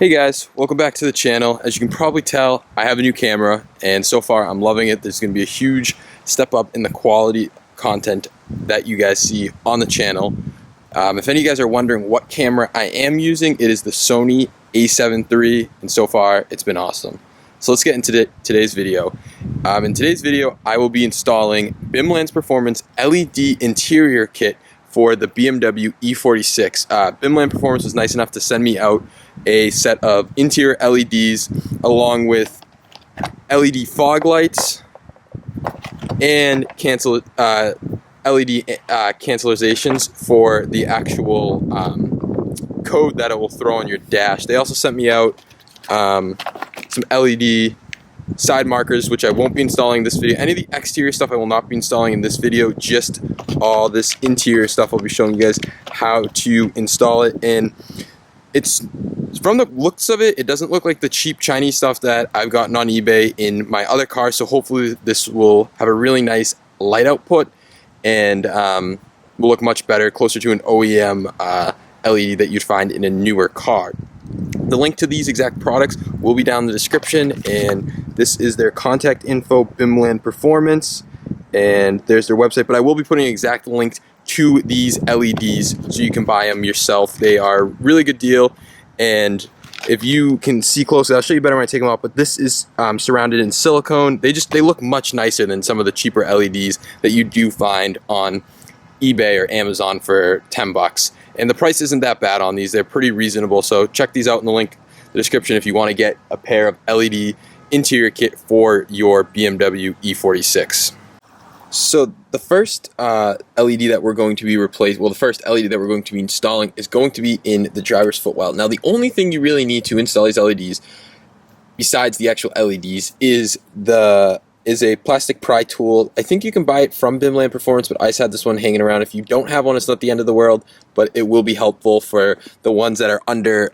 Hey guys, welcome back to the channel. As you can probably tell, I have a new camera and so far I'm loving it. There's going to be a huge step up in the quality content that you guys see on the channel. If any of you guys are wondering what camera I am using, it is the Sony a7 III, and so far it's been awesome. So let's get into today's video. In today's video, I will be installing BimLand's Performance LED interior kit for the BMW e46. BimLand Performance was nice enough to send me out a set of interior LEDs along with LED fog lights and LED cancelizations for the actual code that it will throw on your dash. They also sent me out some LED side markers, which I won't be installing in this video. Any of the exterior stuff I will not be installing in this video, just all this interior stuff I'll be showing you guys how to install it. And it's, from the looks of it, it doesn't look like the cheap Chinese stuff that I've gotten on eBay in my other car, so hopefully this will have a really nice light output and will look much better, closer to an OEM LED that you'd find in a newer car. The link to these exact products will be down in the description, and this is their contact info, BimLand Performance, and there's their website, but I will be putting an exact link to these LEDs so you can buy them yourself. They are a really good deal, and if you can see closely, I'll show you better when I take them off, but this is surrounded in silicone. They look much nicer than some of the cheaper LEDs that you do find on eBay or Amazon for 10 bucks. And the price isn't that bad on these. They're pretty reasonable, so check these out in the link in the description if you want to get a pair of LED interior kit for your BMW e46. So the first LED that we're going to be the first LED that we're going to be installing is going to be in the driver's footwell. Now the only thing you really need to install these LEDs, besides the actual LEDs, is a plastic pry tool. I think you can buy it from BimLand Performance, but I just had this one hanging around. If you don't have one, it's not the end of the world, but it will be helpful for the ones that are under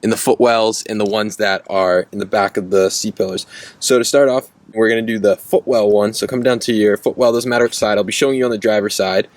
in the footwells and the ones that are in the back of the seat pillars. So to start off, we're going to do the footwell one. So come down to your footwell, doesn't matter which side. I'll be showing you on the driver's side.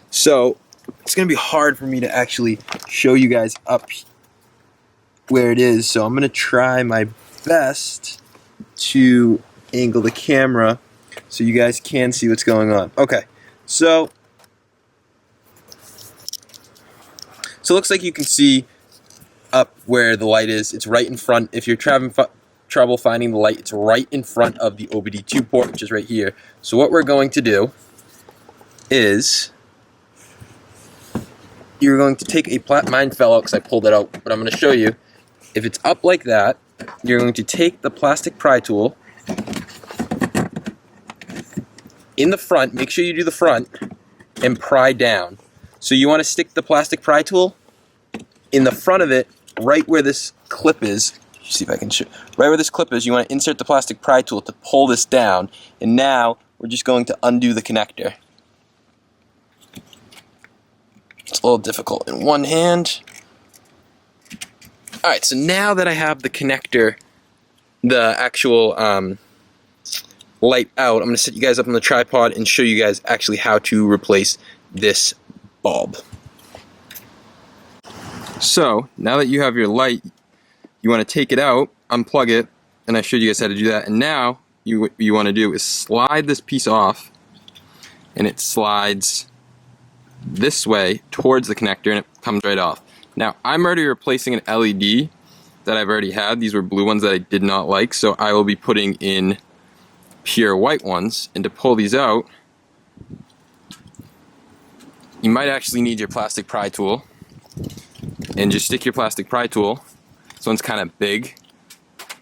So it's going to be hard for me to actually show you guys up where it is. So I'm going to try my best to angle the camera so you guys can see what's going on. Okay, so it looks like you can see up where the light is. It's right in front. If you're having trouble finding the light, it's right in front of the OBD2 port, which is right here. So what we're going to do is you're going to take mine fell out because I pulled it out, but I'm going to show you. If it's up like that, you're going to take the plastic pry tool in the front, make sure you do the front, and pry down. So you want to stick the plastic pry tool in the front of it, right where this clip is. See if I can show. Right where this clip is, you want to insert the plastic pry tool to pull this down. And now we're just going to undo the connector. It's a little difficult in one hand. Alright, so now that I have the connector, the actual light out, I'm going to set you guys up on the tripod and show you guys actually how to replace this bulb. So now that you have your light, you want to take it out, unplug it, and I showed you guys how to do that. And now what you want to do is slide this piece off, and it slides this way towards the connector, and it comes right off. Now I'm already replacing an LED that I've already had. These were blue ones that I did not like, so I will be putting in pure white ones. And to pull these out, you might actually need your plastic pry tool, and just stick your plastic pry tool. This one's kind of big,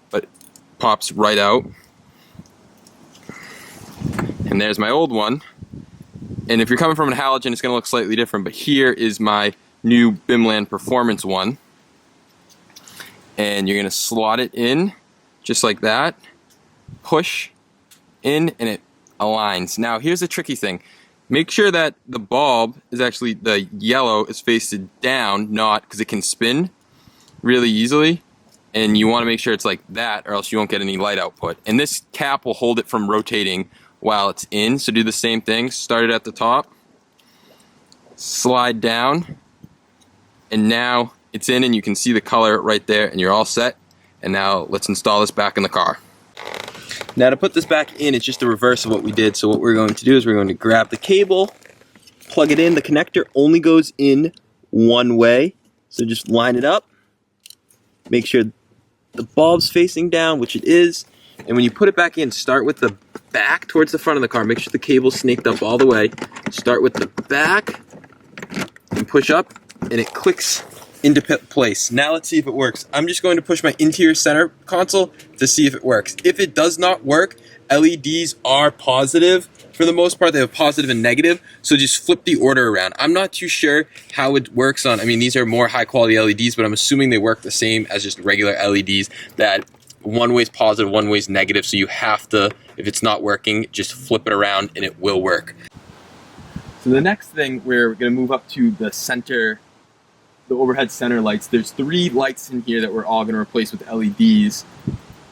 but pops right out. And there's my old one. And if you're coming from a halogen, it's going to look slightly different, but here is my new BimLand Performance one. And you're going to slot it in just like that, push in, and it aligns. Now here's the tricky thing. Make sure that the bulb is actually, the yellow is faced down, not, because it can spin really easily, and you want to make sure it's like that or else you won't get any light output. And this cap will hold it from rotating while it's in, so do the same thing. Start it at the top, slide down, and now it's in and you can see the color right there and you're all set. And now let's install this back in the car. Now to put this back in, it's just the reverse of what we did. So what we're going to do is we're going to grab the cable, plug it in. The connector only goes in one way. So just line it up. Make sure the bulb's facing down, which it is. And when you put it back in, start with the back towards the front of the car. Make sure the cable's snaked up all the way. Start with the back and push up, and it clicks into place. Now let's see if it works. I'm just going to push my interior center console to see if it works. If it does not work, LEDs are positive. For the most part, they have positive and negative, so just flip the order around. I'm not too sure how it works on, I mean, these are more high quality LEDs, but I'm assuming they work the same as just regular LEDs, that one way's positive, one way's negative, so you have to, if it's not working, just flip it around and it will work. So the next thing, we're gonna move up to the center, the overhead center lights. There's 3 lights in here that we're all gonna replace with LEDs,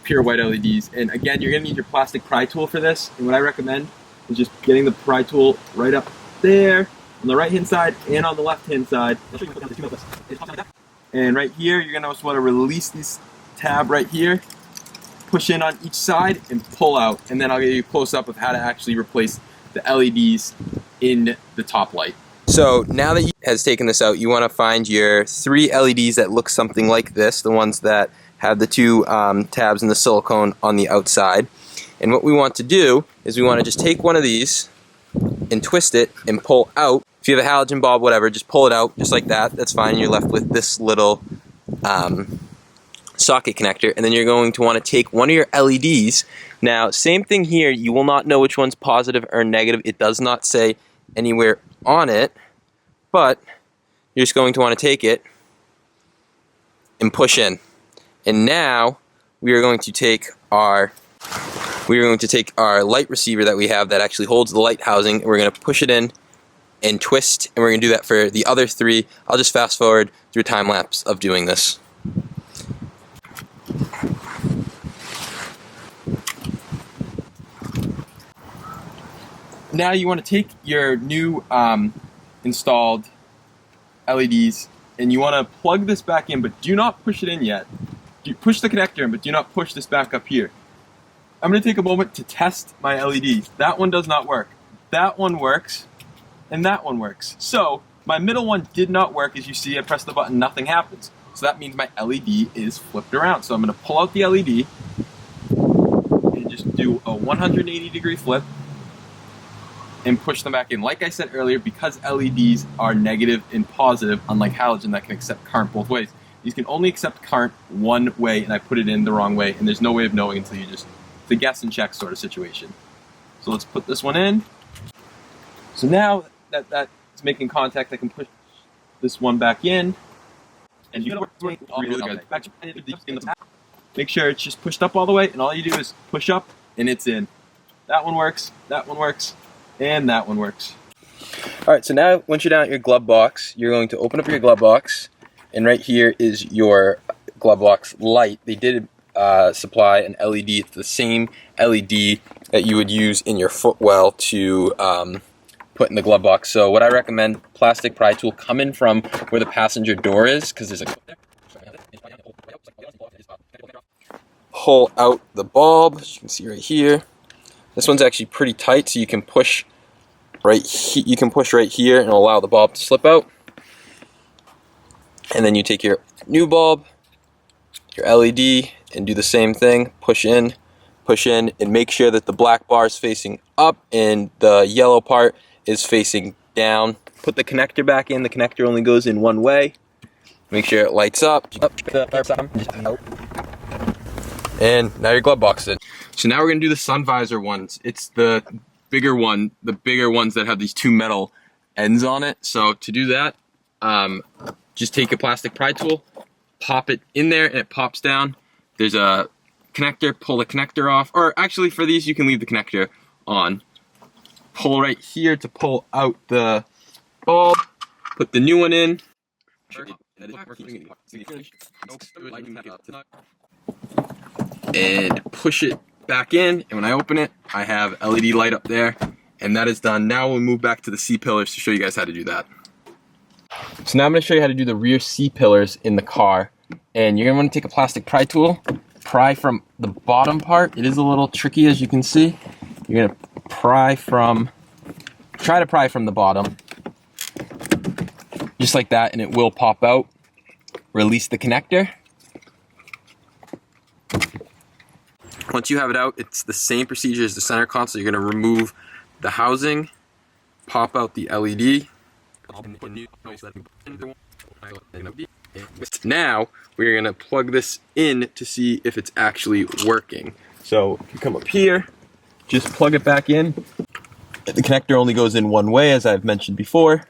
pure white LEDs. And again, you're gonna need your plastic pry tool for this. And what I recommend is just getting the pry tool right up there on the right hand side and on the left hand side. And right here, you're gonna also wanna release this tab right here, push in on each side and pull out. And then I'll give you a close up of how to actually replace the LEDs in the top light. So now that you has taken this out, you want to find your 3 LEDs that look something like this, the ones that have the 2 tabs and the silicone on the outside. And what we want to do is we want to just take one of these and twist it and pull out. If you have a halogen bulb, whatever, just pull it out just like that. That's fine. And you're left with this little socket connector. And then you're going to want to take one of your LEDs. Now, same thing here. You will not know which one's positive or negative. It does not say anywhere on it, but you're just going to want to take it and push in. And now we are going to take our light receiver that we have that actually holds the light housing, and we're going to push it in and twist, and we're going to do that for the other 3. I'll just fast forward through a time lapse of doing this. Now you want to take your new installed LEDs and you want to plug this back in, but do not push it in yet. You push the connector in, but do not push this back up here. I'm going to take a moment to test my LEDs. That one does not work. That one works, and that one works. So my middle one did not work. As you see, I press the button, nothing happens. So that means my LED is flipped around. So I'm going to pull out the LED and just do a 180-degree flip and push them back in. Like I said earlier, because LEDs are negative and positive, unlike halogen that can accept current both ways, these can only accept current one way, and I put it in the wrong way, and there's no way of knowing until you just, the guess and check sort of situation. So let's put this one in. So now that that's making contact, I can push this one back in. And you gotta work really good. Make sure it's just pushed up all the way, and all you do is push up, and it's in. That one works, and that one works. Alright, so now once you're down at your glove box, you're going to open up your glove box, and right here is your glove box light. They did supply an LED. It's the same LED that you would use in your Footwell to put in the glove box. So what I recommend, plastic pry tool, come in from where the passenger door is, because there's a clip there. Pull out the bulb, as you can see right here. This one's actually pretty tight, so you can push right here and allow the bulb to slip out. And then you take your new bulb, your LED, and do the same thing. Push in, and make sure that the black bar is facing up and the yellow part is facing down. Put the connector back in. The connector only goes in one way. Make sure it lights up. And now your glove box is in. So now we're gonna do the sun visor ones. It's the bigger ones that have these 2 metal ends on it. So to do that, just take a plastic pry tool, pop it in there, and it pops down. There's a connector, pull the connector off, or actually for these you can leave the connector on. Pull right here to pull out the bulb, put the new one in, and push it back in, and when I open it, I have LED light up there, and that is done. Now we'll move back to the C-pillars to show you guys how to do that. So now I'm going to show you how to do the rear C-pillars in the car. And you're going to want to take a plastic pry tool, pry from the bottom part. It is a little tricky, as you can see. You're going to try to pry from the bottom, just like that, and it will pop out. Release the connector. Once you have it out, it's the same procedure as the center console. You're going to remove the housing, pop out the LED. Now we're going to plug this in to see if it's actually working. So if you come up here, just plug it back in. The connector only goes in one way, as I've mentioned before.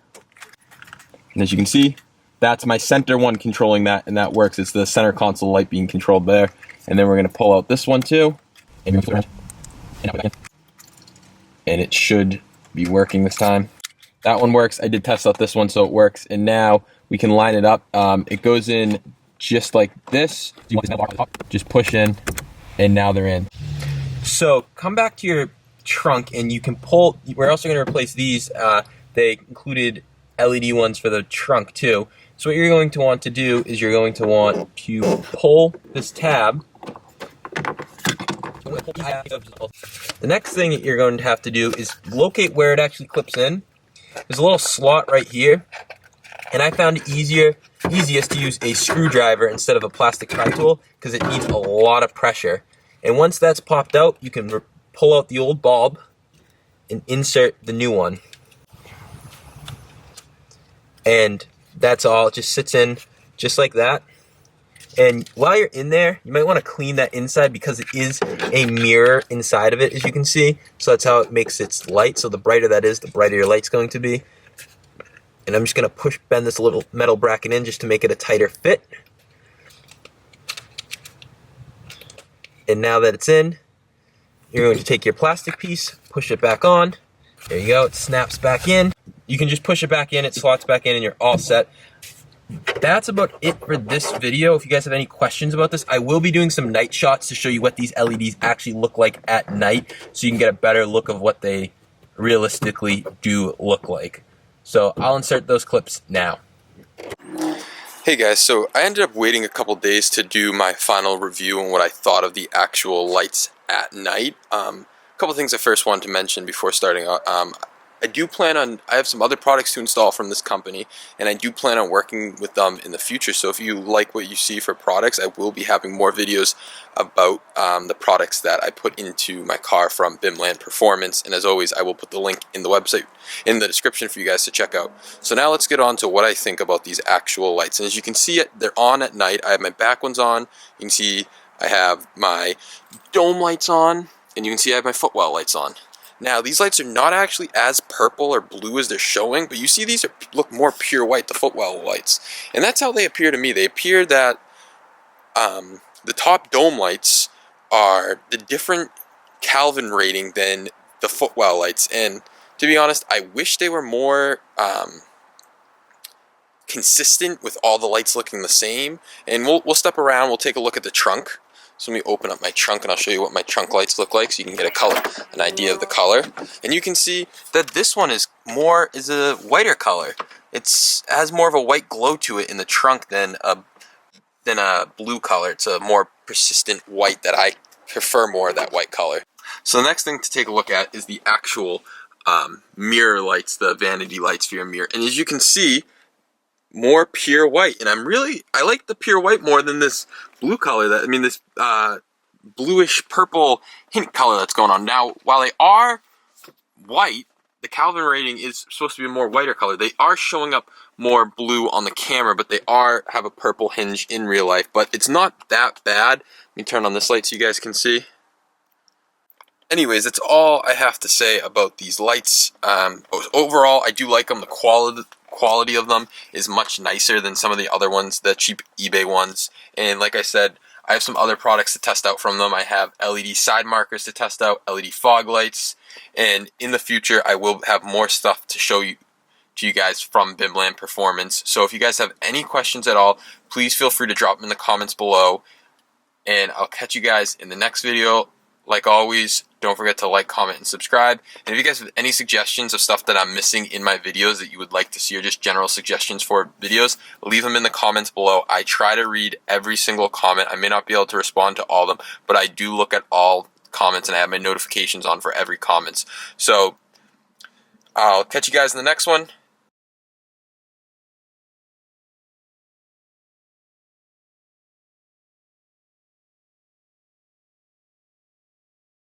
And as you can see, that's my center one controlling that, and that works. It's the center console light being controlled there. And then we're going to pull out this one too. And it should be working this time. That one works. I did test out this one, so it works. And now we can line it up. It goes in just like this. Just push in, and now they're in. So come back to your trunk, and you can pull. We're also going to replace these. They included LED ones for the trunk too. So what you're going to want to do is you're going to want to pull this tab. The next thing that you're going to have to do is locate where it actually clips in. There's a little slot right here, and I found it easiest to use a screwdriver instead of a plastic pry tool because it needs a lot of pressure. And once that's popped out, you can pull out the old bulb and insert the new one. And that's all. It just sits in just like that. And while you're in there, you might want to clean that inside because it is a mirror inside of it, as you can see. So that's how it makes its light. So the brighter that is, the brighter your light's going to be. And I'm just going to bend this little metal bracket in just to make it a tighter fit. And now that it's in, you're going to take your plastic piece, push it back on. There you go, it snaps back in. You can just push it back in, it slots back in, and you're all set. That's about it for this video. If you guys have any questions about this, I will be doing some night shots to show you what these LEDs actually look like at night, so you can get a better look of what they realistically do look like. So I'll insert those clips now. Hey guys, so I ended up waiting a couple days to do my final review on what I thought of the actual lights at night. A couple things I first wanted to mention before starting out. I have some other products to install from this company, and I do plan on working with them in the future. So if you like what you see for products, I will be having more videos about the products that I put into my car from BimLand Performance. And as always, I will put the link in the website in the description for you guys to check out. So now let's get on to what I think about these actual lights. And as you can see, they're on at night. I have my back ones on. You can see I have my dome lights on, and you can see I have my Footwell lights on. Now, these lights are not actually as purple or blue as they're showing, but you see these look more pure white, the Footwell lights. And that's how they appear to me. They appear that the top dome lights are the different Kelvin rating than the Footwell lights. And to be honest, I wish they were more consistent with all the lights looking the same. And we'll step around, we'll take a look at the trunk. So let me open up my trunk and I'll show you what my trunk lights look like so you can get an idea of the color. And you can see that this one is a whiter color. It has more of a white glow to it in the trunk than a blue color. It's a more persistent white that I prefer more of that white color. So the next thing to take a look at is the actual mirror lights, the vanity lights for your mirror. And as you can see, more pure white, and I like the pure white more than this blue color this bluish purple hint color that's going on. Now, while they are white, the Kelvin rating is supposed to be a more whiter color. They are showing up more blue on the camera, but they have a purple hinge in real life, but it's not that bad. Let me turn on this light so you guys can see. Anyways, that's all I have to say about these lights. Overall, I do like them. The quality of them is much nicer than some of the other ones, the cheap eBay ones. And like I said, I have some other products to test out from them. I have LED side markers to test out, LED fog lights, and in the future I will have more stuff to show you guys from BimLand Performance. So if you guys have any questions at all, please feel free to drop them in the comments below, and I'll catch you guys in the next video. Like always, don't forget to like, comment, and subscribe. And if you guys have any suggestions of stuff that I'm missing in my videos that you would like to see, or just general suggestions for videos, leave them in the comments below. I try to read every single comment. I may not be able to respond to all of them, but I do look at all comments, and I have my notifications on for every comments. So I'll catch you guys in the next one.